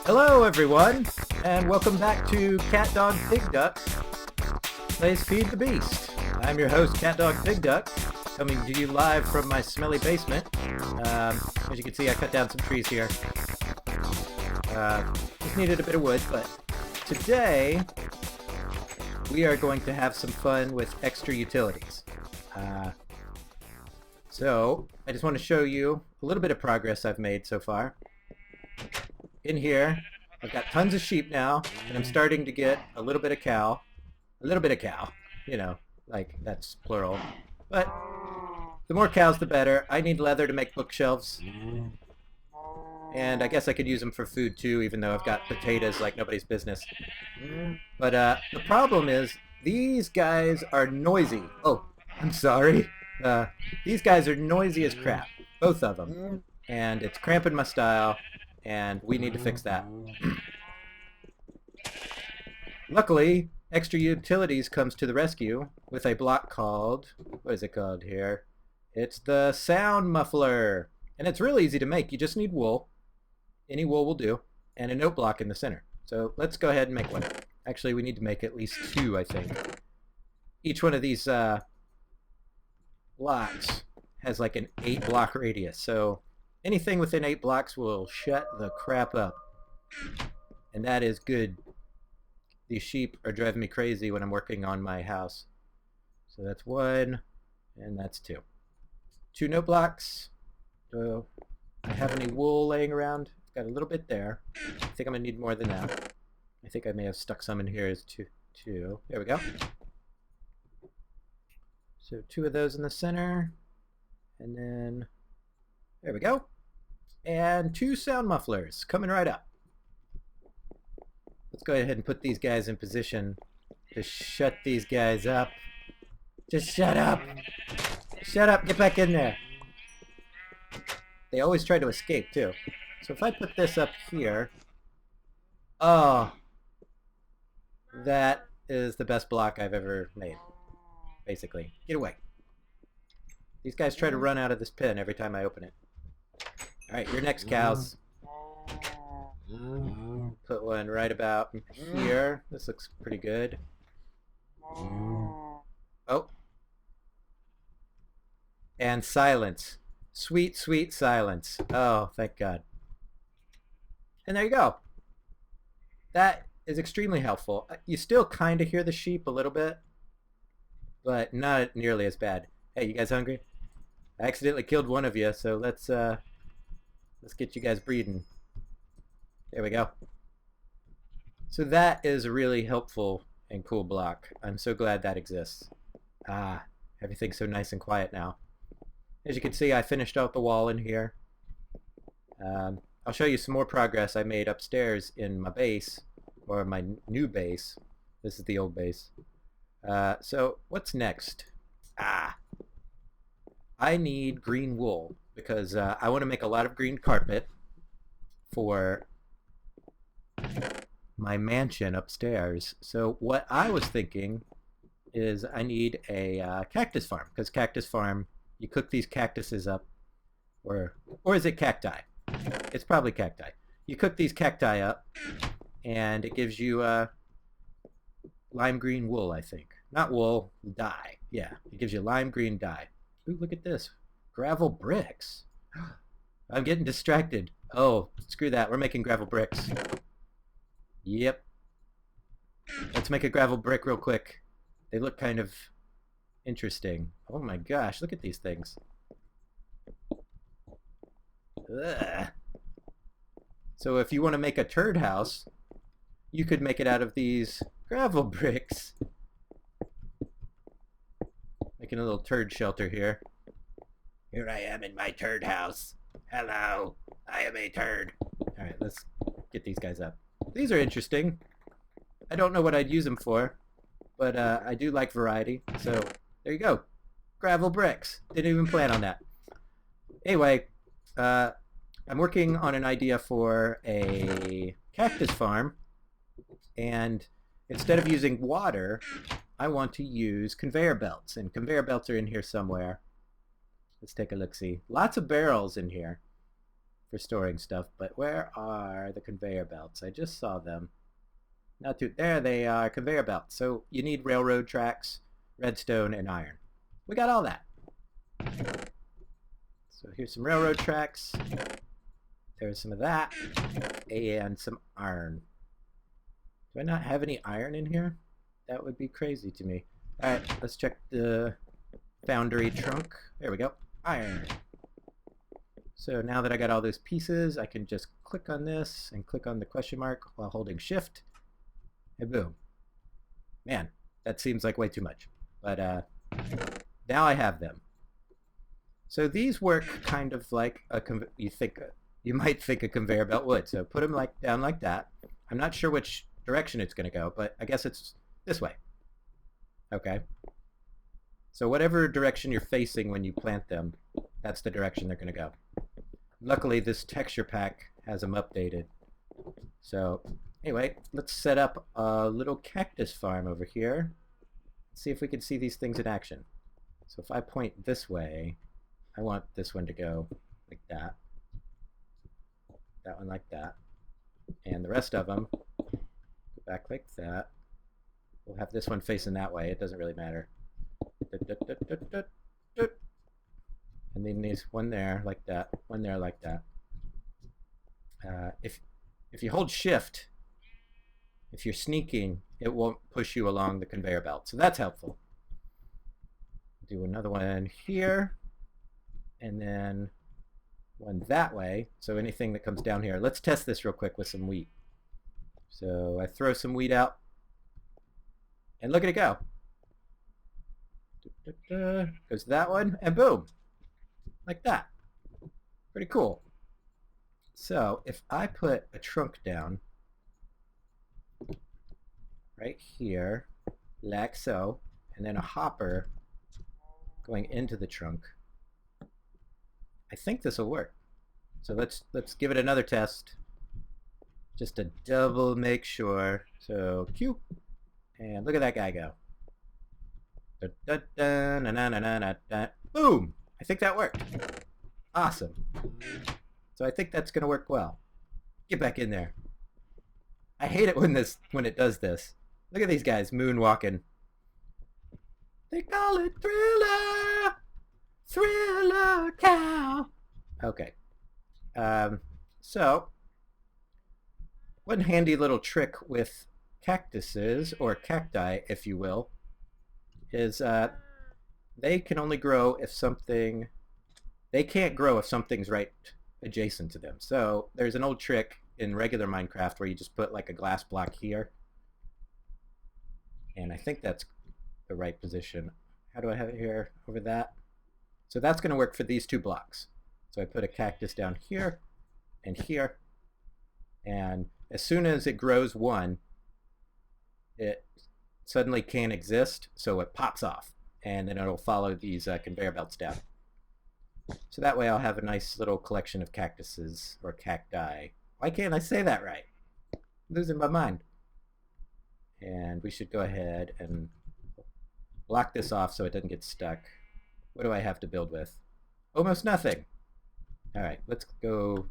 Hello everyone, and welcome back to Cat Dog Pig Duck Plays Feed the Beast. I'm your host, Cat Dog Pig Duck, coming to you live from my smelly basement. As you can see, I cut down some trees here. Just needed a bit of wood, but today we are going to have some fun with extra utilities. So I just want to show you a little bit of progress I've made so far. In here, I've got tons of sheep now, and I'm starting to get a little bit of cow. A little bit of cow, you know, like that's plural. But the more cows, the better. I need leather to make bookshelves. And I guess I could use them for food too, even though I've got potatoes like nobody's business. But the problem is, these guys are noisy. Oh, I'm sorry. These guys are noisy as crap, both of them. And it's cramping my style, and we need to fix that. Luckily, Extra Utilities comes to the rescue with a block called, what is it called here? It's the Sound Muffler. And it's really easy to make. You just need wool. Any wool will do. And a note block in the center. So let's go ahead and make one. Actually, we need to make at least two, I think. Each one of these blocks has like an 8-block radius. So anything within 8 blocks will shut the crap up. And that is good. These sheep are driving me crazy when I'm working on my house. So that's 1, and that's 2. 2 note blocks. Do I have any wool laying around? I've got a little bit there. I think I'm going to need more than that. I think I may have stuck some in here as 2. There we go. So 2 of those in the center. And then, there we go. And 2 sound mufflers coming right up. Let's go ahead and put these guys in position to shut these guys up. Just shut up! Shut up, get back in there. They always try to escape too. So if I put this up here, oh, that is the best block I've ever made, basically. Get away. These guys try to run out of this pen every time I open it. Alright, your next cows. Put one right about here. This looks pretty good. Oh. And silence. Sweet, sweet silence. Oh, thank God. And there you go. That is extremely helpful. You still kind of hear the sheep a little bit, but not nearly as bad. Hey, you guys hungry? I accidentally killed one of you, so let's get you guys breeding. There we go. So that is a really helpful and cool block. I'm so glad that exists. Everything's so nice and quiet now. As you can see, I finished out the wall in here. I'll show you some more progress I made upstairs in my base, or my new base. This is the old base. So what's next? I need green wool because I want to make a lot of green carpet for my mansion upstairs. So what I was thinking is I need a cactus farm, because cactus farm, you cook these cactuses up, or is it cacti? It's probably cacti. You cook these cacti up, and it gives you lime green wool, I think. Not wool, dye. Yeah, it gives you lime green dye. Ooh, look at this. Gravel bricks. I'm getting distracted. Oh, screw that. We're making gravel bricks. Yep. Let's make a gravel brick real quick. They look kind of interesting. Oh my gosh, look at these things. Ugh. So if you want to make a turd house, you could make it out of these gravel bricks. Making a little turd shelter here. Here I am in my turd house. Hello, I am a turd. Alright, let's get these guys up. These are interesting. I don't know what I'd use them for, but I do like variety. So there you go. Gravel bricks. Didn't even plan on that. Anyway, I'm working on an idea for a cactus farm, and instead of using water, I want to use conveyor belts, and conveyor belts are in here somewhere. Let's take a look-see. Lots of barrels in here for storing stuff, but where are the conveyor belts? I just saw them. Not too, there they are, conveyor belts. So you need railroad tracks, redstone, and iron. We got all that. So here's some railroad tracks. There's some of that, and some iron. Do I not have any iron in here? That would be crazy to me. Alright, let's check the foundry trunk. There we go. Iron. So now that I got all those pieces, I can just click on this and click on the question mark while holding shift. And boom. Man, that seems like way too much. But now I have them. So these work kind of like you might think a conveyor belt would. So put them down like that. I'm not sure which direction it's going to go, but I guess it's this way. Okay. So whatever direction you're facing when you plant them, that's the direction they're going to go. Luckily, this texture pack has them updated. So anyway, let's set up a little cactus farm over here. See if we can see these things in action. So if I point this way, I want this one to go like that. That one like that. And the rest of them go back like that. We'll have this one facing that way. It doesn't really matter. And then there's one there like that, one there like that. If you hold shift, if you're sneaking, it won't push you along the conveyor belt. So that's helpful. Do another one here, and then one that way. So anything that comes down here. Let's test this real quick with some wheat. So I throw some wheat out, and look at it go. Goes that one, and boom. Like that. Pretty cool. So if I put a trunk down right here, like so, and then a hopper going into the trunk, I think this will work. So let's give it another test, just to double make sure. So Q, and look at that guy go. Boom! I think that worked. Awesome. So I think that's going to work well. Get back in there. I hate it when it does this. Look at these guys moonwalking. They call it Thriller! Thriller cow! Okay. So, one handy little trick with cactuses, or cacti, if you will, is they can only grow if something... They can't grow if something's right adjacent to them. So there's an old trick in regular Minecraft where you just put like a glass block here. And I think that's the right position. How do I have it here? Over that. So that's going to work for these two blocks. So I put a cactus down here and here. And as soon as it grows one, it suddenly can't exist. So it pops off. And then it'll follow these conveyor belts down. So that way I'll have a nice little collection of cactuses, or cacti. Why can't I say that right? I'm losing my mind. And we should go ahead and block this off so it doesn't get stuck. What do I have to build with? Almost nothing. Alright, let's go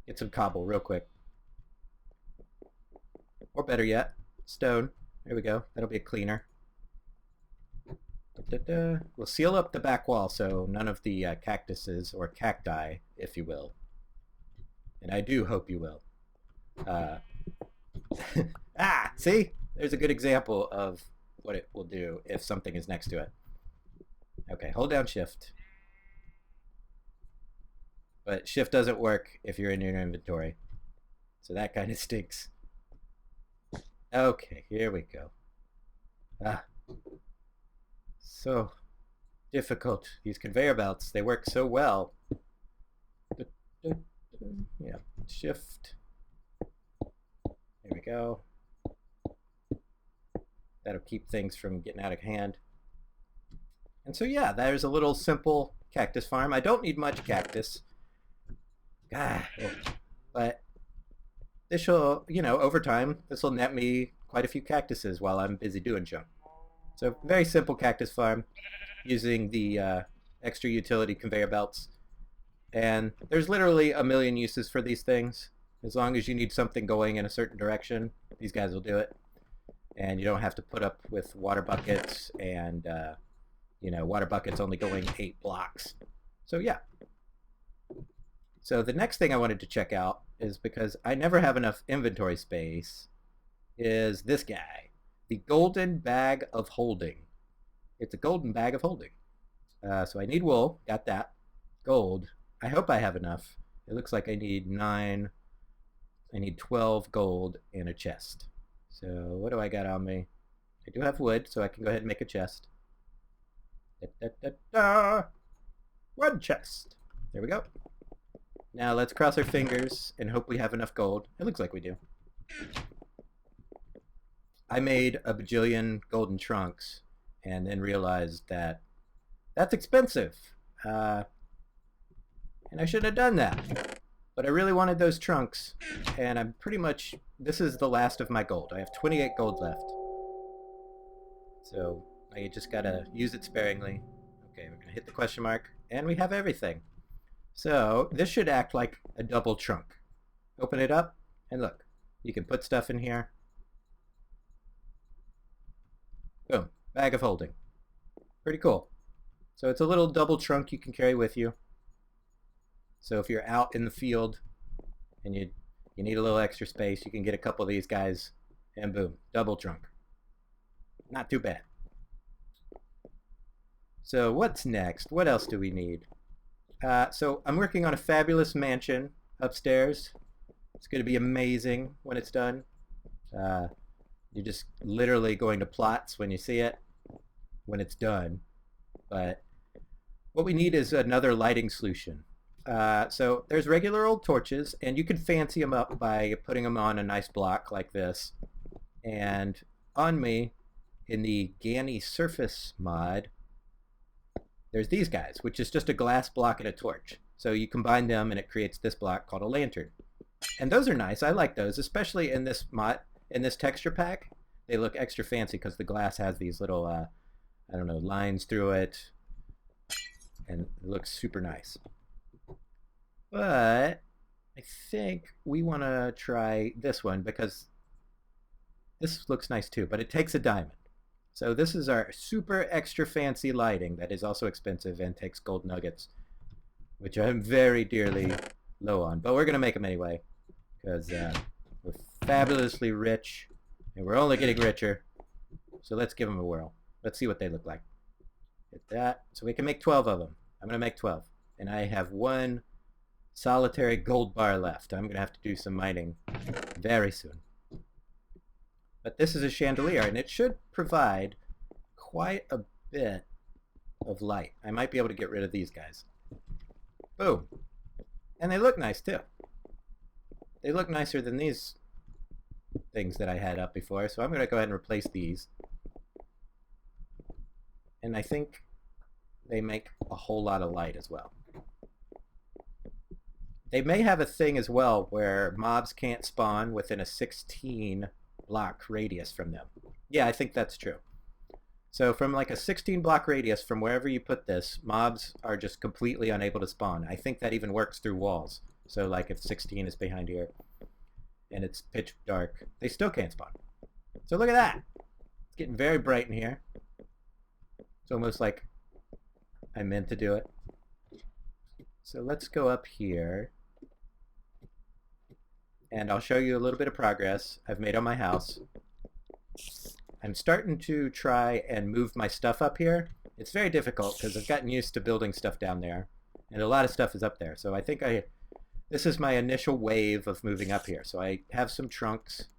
get some cobble real quick. Or better yet, stone. There we go. That'll be a cleaner. We'll seal up the back wall so none of the cactuses, or cacti, if you will, and I do hope you will. See? There's a good example of what it will do if something is next to it. Okay, hold down shift. But shift doesn't work if you're in your inventory. So that kind of stinks. Okay, here we go. So difficult. These conveyor belts, they work so well. Yeah, shift. There we go. That'll keep things from getting out of hand. And so yeah, there's a little simple cactus farm. I don't need much cactus. But this will, over time, this will net me quite a few cactuses while I'm busy doing junk. So very simple cactus farm using the extra utility conveyor belts. And there's literally a million uses for these things. As long as you need something going in a certain direction, these guys will do it. And you don't have to put up with water buckets and, water buckets only going 8 blocks. So yeah. So the next thing I wanted to check out is, because I never have enough inventory space, is this guy. The Golden Bag of Holding. It's a golden bag of holding. So I need wool. Got that. Gold. I hope I have enough. It looks like I need 9. I need 12 gold in a chest. So what do I got on me? I do have wood, so I can go ahead and make a chest. Da, da, da, da. 1 chest. There we go. Now let's cross our fingers and hope we have enough gold. It looks like we do. I made a bajillion golden trunks and then realized that that's expensive. And I shouldn't have done that. But I really wanted those trunks, and I'm pretty much, this is the last of my gold. I have 28 gold left. So I just gotta use it sparingly. Okay, we're gonna hit the question mark, and we have everything. So this should act like a double trunk. Open it up, and look, you can put stuff in here. Boom, bag of holding. Pretty cool. So it's a little double trunk you can carry with you. So if you're out in the field and you need a little extra space, you can get a couple of these guys, and boom, double trunk. Not too bad. So what's next? What else do we need? So I'm working on a fabulous mansion upstairs. It's going to be amazing when it's done. You're just literally going to plots when you see it, when it's done. But what we need is another lighting solution. So there's regular old torches, and you can fancy them up by putting them on a nice block like this. And on me, in the Ganny Surface mod, there's these guys, which is just a glass block and a torch. So you combine them, and it creates this block called a lantern. And those are nice. I like those, especially in this mod, in this texture pack. They look extra fancy because the glass has these little, I don't know, lines through it, and it looks super nice. But I think we want to try this one because this looks nice too, but it takes a diamond. So this is our super extra fancy lighting that is also expensive and takes gold nuggets, which I'm very dearly low on. But we're going to make them anyway because we're fabulously rich and we're only getting richer. So let's give them a whirl. Let's see what they look like. Hit that. So we can make 12 of them. I'm going to make 12. And I have 1 solitary gold bar left. I'm going to have to do some mining very soon. But this is a chandelier, and it should provide quite a bit of light. I might be able to get rid of these guys. Boom. And they look nice, too. They look nicer than these things that I had up before, so I'm going to go ahead and replace these. And I think they make a whole lot of light as well. They may have a thing as well where mobs can't spawn within a 16 block radius from them. Yeah, I think that's true. So from like a 16 block radius from wherever you put this, mobs are just completely unable to spawn. I think that even works through walls. So like if 16 is behind here and it's pitch dark, they still can't spawn. So look at that. It's getting very bright in here. It's almost like I meant to do it. So let's go up here. And I'll show you a little bit of progress I've made on my house. I'm starting to try and move my stuff up here. It's very difficult because I've gotten used to building stuff down there, and a lot of stuff is up there. So I think this is my initial wave of moving up here. So I have some trunks.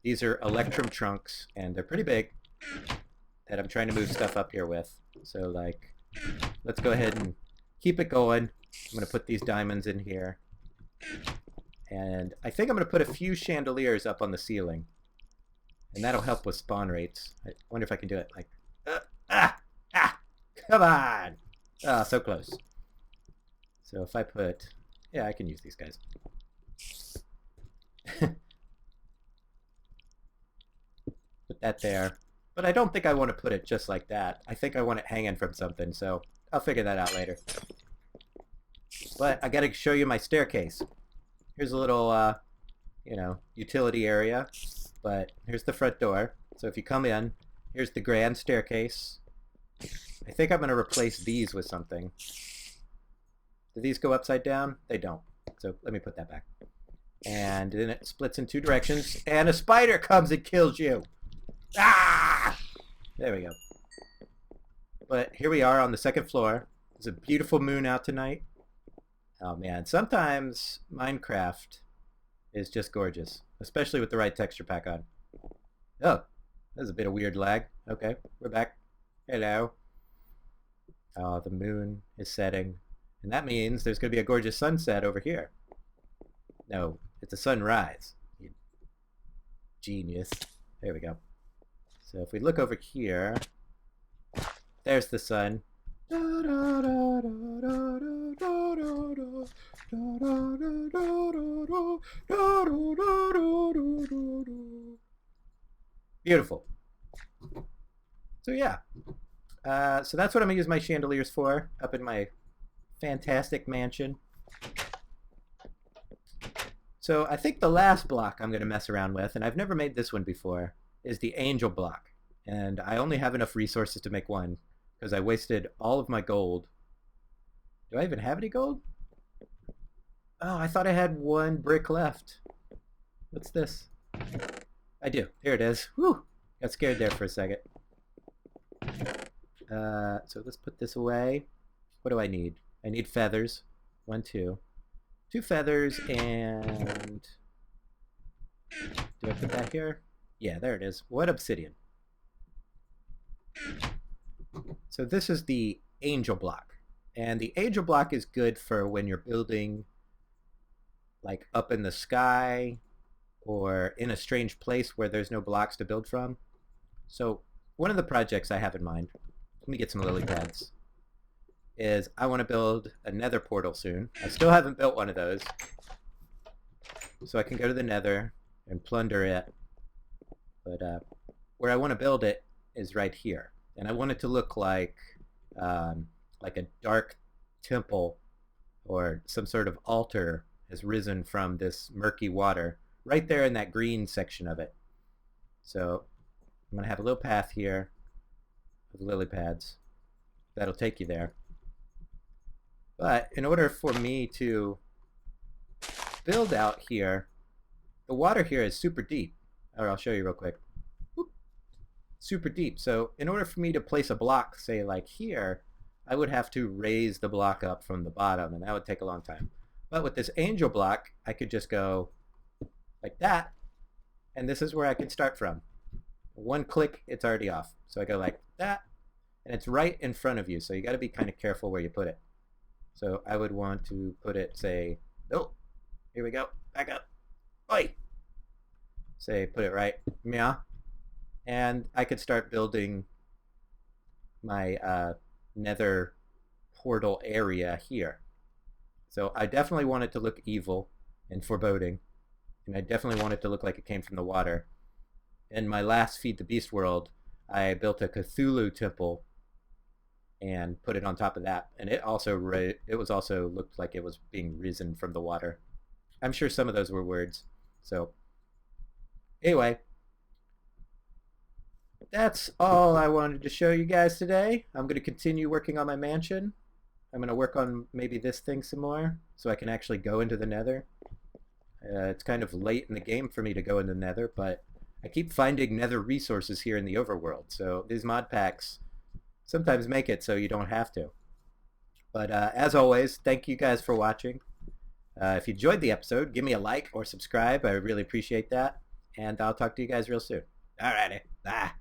These are Electrum trunks, and they're pretty big that I'm trying to move stuff up here with. So like, let's go ahead and keep it going. I'm going to put these diamonds in here. And I think I'm going to put a few chandeliers up on the ceiling. And that'll help with spawn rates. I wonder if I can do it. Like, come on! Ah, so close. So if I put, yeah, I can use these guys. Put that there. But I don't think I want to put it just like that. I think I want it hanging from something, so I'll figure that out later. But I gotta show you my staircase. Here's a little, utility area. But here's the front door. So if you come in, here's the grand staircase. I think I'm gonna replace these with something. Do these go upside down? They don't. So let me put that back. And then it splits in two directions, and a spider comes and kills you. Ah! There we go. But here we are on the second floor. There's a beautiful moon out tonight. Oh man, sometimes Minecraft is just gorgeous, especially with the right texture pack on. Oh, there's a bit of weird lag. Okay, we're back. Hello. Oh, the moon is setting. And that means there's going to be a gorgeous sunset over here. No, it's a sunrise. You genius. There we go. So if we look over here, there's the sun. Beautiful. So yeah. So that's what I'm going to use my chandeliers for up in my fantastic mansion. So I think the last block I'm going to mess around with, and I've never made this one before, is the angel block. And I only have enough resources to make one because I wasted all of my gold. Do I even have any gold? Oh, I thought I had one brick left. What's this? I do. Here it is. Whew! Got scared there for a second. So let's put this away. What do I need? I need feathers. 1, 2. 2 feathers and... Do I put that here? Yeah, there it is. What obsidian? So this is the angel block. And the angel block is good for when you're building like up in the sky or in a strange place where there's no blocks to build from. So one of the projects I have in mind, let me get some lily pads, is I want to build a nether portal soon. I still haven't built one of those. So I can go to the nether and plunder it. But where I want to build it is right here. And I want it to look like a dark temple or some sort of altar has risen from this murky water right there in that green section of it. So I'm going to have a little path here with lily pads. That'll take you there. But in order for me to build out here, the water here is super deep. Or I'll show you real quick. Whoop. Super deep. So in order for me to place a block, say like here, I would have to raise the block up from the bottom, and that would take a long time. But with this angel block, I could just go like that, and this is where I can start from. One click, it's already off. So I go like that, and it's right in front of you, so you got to be kind of careful where you put it. So I would want to put it, say, oh, here we go, back up, oi! Say, put it right, meow, and I could start building my nether portal area here. So I definitely want it to look evil and foreboding, and I definitely want it to look like it came from the water. In my last Feed the Beast world, I built a Cthulhu temple and put it on top of that, and it also looked like it was being risen from the water. I'm sure some of those were words. So anyway, that's all I wanted to show you guys today. I'm going to continue working on my mansion. I'm going to work on maybe this thing some more so I can actually go into the nether. It's kind of late in the game for me to go into the nether, but I keep finding nether resources here in the overworld. So these mod packs sometimes make it so you don't have to. But as always, thank you guys for watching. If you enjoyed the episode, give me a like or subscribe. I really appreciate that. And I'll talk to you guys real soon. Alrighty. Bye.